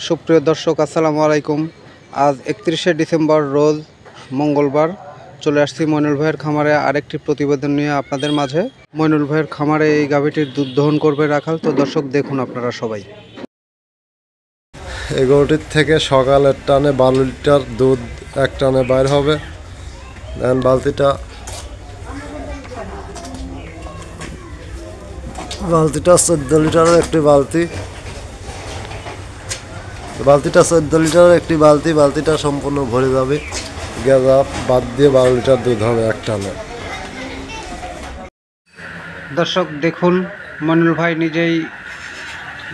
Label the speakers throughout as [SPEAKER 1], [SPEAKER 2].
[SPEAKER 1] সুপ্রিয় দর্শক, আসসালামু আলাইকুম। আজ 31শে ডিসেম্বর রোজ মঙ্গলবার চলে আসছি মইনুল ভাইয়ের খামারে আরেকটি প্রতিবেদন নিয়ে আপনাদের মাঝে। মইনুল ভাইয়ের খামারে এই গাভীটির দুধ দহন করবে রাখাল। তো দর্শক দেখুন আপনারা সবাই।
[SPEAKER 2] এই গরুটির থেকে সকালের টানে 12 লিটার দুধ এক টানে বাইর হবে। দেন বালতিটা 14 লিটারের একটি বালতিটা 14 লিটারের একটি বালতিটা সম্পূর্ণ ভরে যাবে। গেজা বাদ দিয়ে 12 লিটার দুধ হবে এক টানে।
[SPEAKER 1] দর্শক দেখুন, মইনুল ভাই নিজেই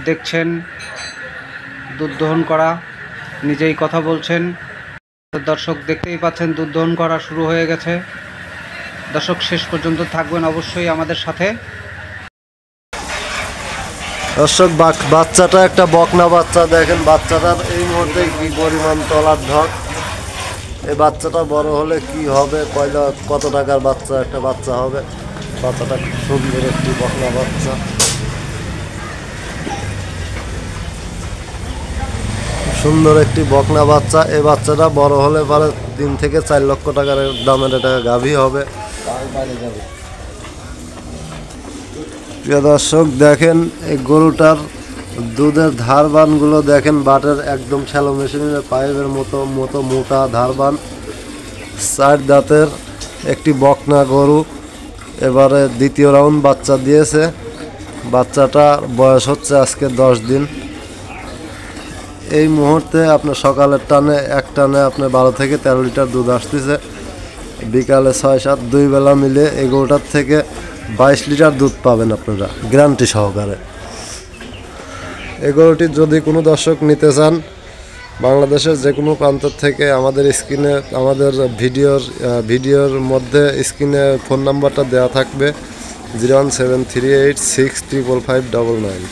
[SPEAKER 1] দেখছেন দুধ দহন করা, নিজেই কথা বলছেন। দর্শক দেখতেই পাচ্ছেন দুধ দহন করা শুরু হয়ে গেছে। দর্শক শেষ পর্যন্ত থাকবেন অবশ্যই আমাদের সাথে।
[SPEAKER 2] দর্শক বাচ্চাটা একটা বকনা বাচ্চা, দেখেন বাচ্চাটার এই মুহূর্তে কি পরিমাণ তলার ঢক। এই বাচ্চাটা বড় হলে কি হবে, কত টাকার বাচ্চা একটা বাচ্চা হবে। বাচ্চাটা খুব সুন্দর একটি বকনা বাচ্চা, সুন্দর একটি বকনা বাচ্চা। এই বাচ্চাটা বড় হলে পরে 3 থেকে 4 লক্ষ টাকার দামের একটা গাভী হবে। প্রিয় দর্শক দেখেন এই গরুটার দুধের ধারবানগুলো দেখেন, বাটের একদম শ্যালো মেশিনের পাইপের মতো মোটা ধারবান। 4 দাঁতের একটি বকনা গরু, এবারে দ্বিতীয় রাউন্ড বাচ্চা দিয়েছে। বাচ্চাটা বয়স হচ্ছে আজকে 10 দিন। এই মুহূর্তে আপনার সকালের টানে এক টানে আপনার 12 থেকে 13 লিটার দুধ আসতেছে। বিকালে 6-7 2 বেলা মিলে এই গরুটার থেকে 22 লিটার দুধ পাবেন আপনারা গ্যারান্টি সহকারে। এই গরুটির যদি কোনো দর্শক নিতে চান, বাংলাদেশের যে কোনো প্রান্ত থেকে আমাদের স্ক্রিনে, আমাদের ভিডিওর মধ্যে স্ক্রিনে ফোন নাম্বারটা দেওয়া থাকবে 01738655599।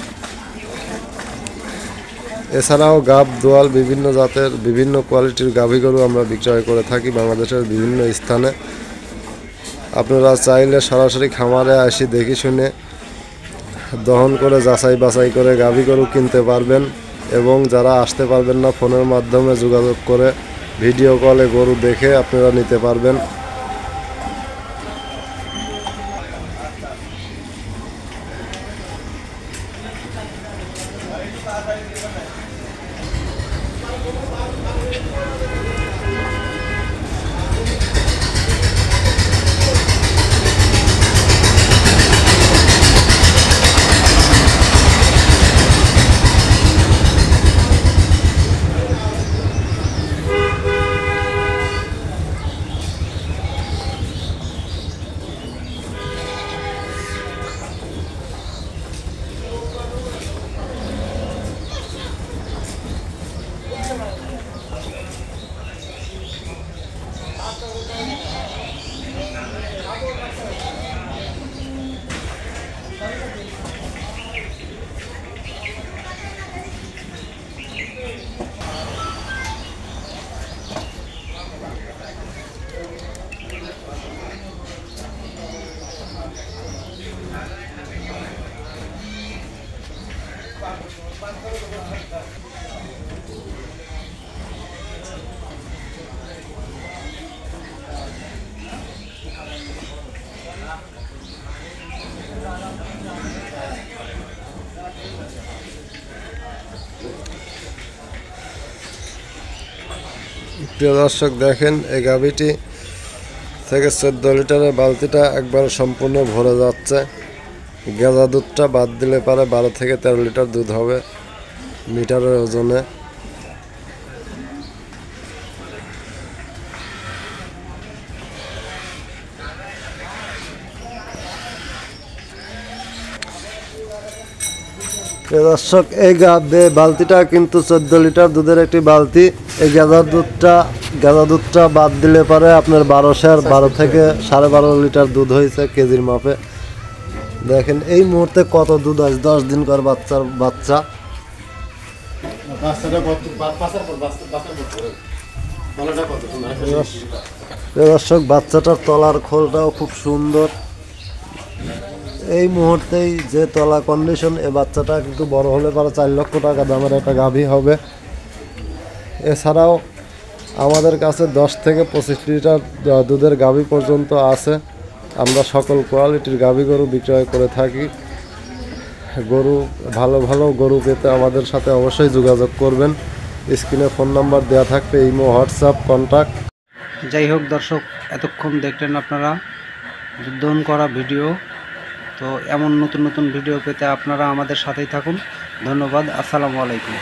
[SPEAKER 2] এছাড়াও গাব দোয়াল বিভিন্ন জাতের বিভিন্ন কোয়ালিটির গাভী গরু আমরা বিক্রয় করে থাকি বাংলাদেশের বিভিন্ন স্থানে। আপনারা চাইলে সরাসরি খামারে আসি দেখে শুনে দহন করে যাচাই বাছাই করে গাভী গরু কিনতে পারবেন। এবং যারা আসতে পারবেন না, ফোনের মাধ্যমে যোগাযোগ করে ভিডিও কলে গরু দেখে আপনারা নিতে পারবেন। প্রিয় দর্শক দেখেন এই গাভীটি থেকে 14 লিটারের বালতিটা একবার সম্পূর্ণ ভরে যাচ্ছে। গেজা দুধটা বাদ দিলে পারে 12 থেকে 13 লিটার দুধ হবে মিটারের ওজনে। দর্শক এই বালতিটা কিন্তু 14 লিটার দুধের একটি বালতি। এই গাঁজা দুধটা বাদ দিলে পারে আপনার 12 থেকে 12.5 লিটার দুধ হয়েছে কেজির মাপে। দেখেন এই মুহূর্তে কত দুধ আছে, 10 দিন কর বাচ্চা। দর্শক বাচ্চাটার তলার খোলটাও খুব সুন্দর। এই মুহূর্তেই যে তলা কন্ডিশন, এই বাচ্চাটা কিন্তু বড় হলে পরে 4 লক্ষ টাকা দামের একটা গাভী হবে। এছাড়াও আমাদের কাছে 10 থেকে 25 লিটার দুধের গাভী পর্যন্ত আছে। আমরা সকল কোয়ালিটির গাভী গরু বিক্রয় করে থাকি। গরু ভালো ভালো গরু পেতে আমাদের সাথে অবশ্যই যোগাযোগ করবেন। স্ক্রিনে ফোন নাম্বার দেওয়া থাকবে, ইমো, হোয়াটসঅ্যাপ, কন্ট্যাক্ট।
[SPEAKER 1] যাই হোক দর্শক, এতক্ষণ দেখলেন আপনারা দুধ দহন করা ভিডিও। তো এমন নতুন নতুন ভিডিও পেতে আপনারা আমাদের সাথেই থাকুন। ধন্যবাদ। আসসালামু আলাইকুম।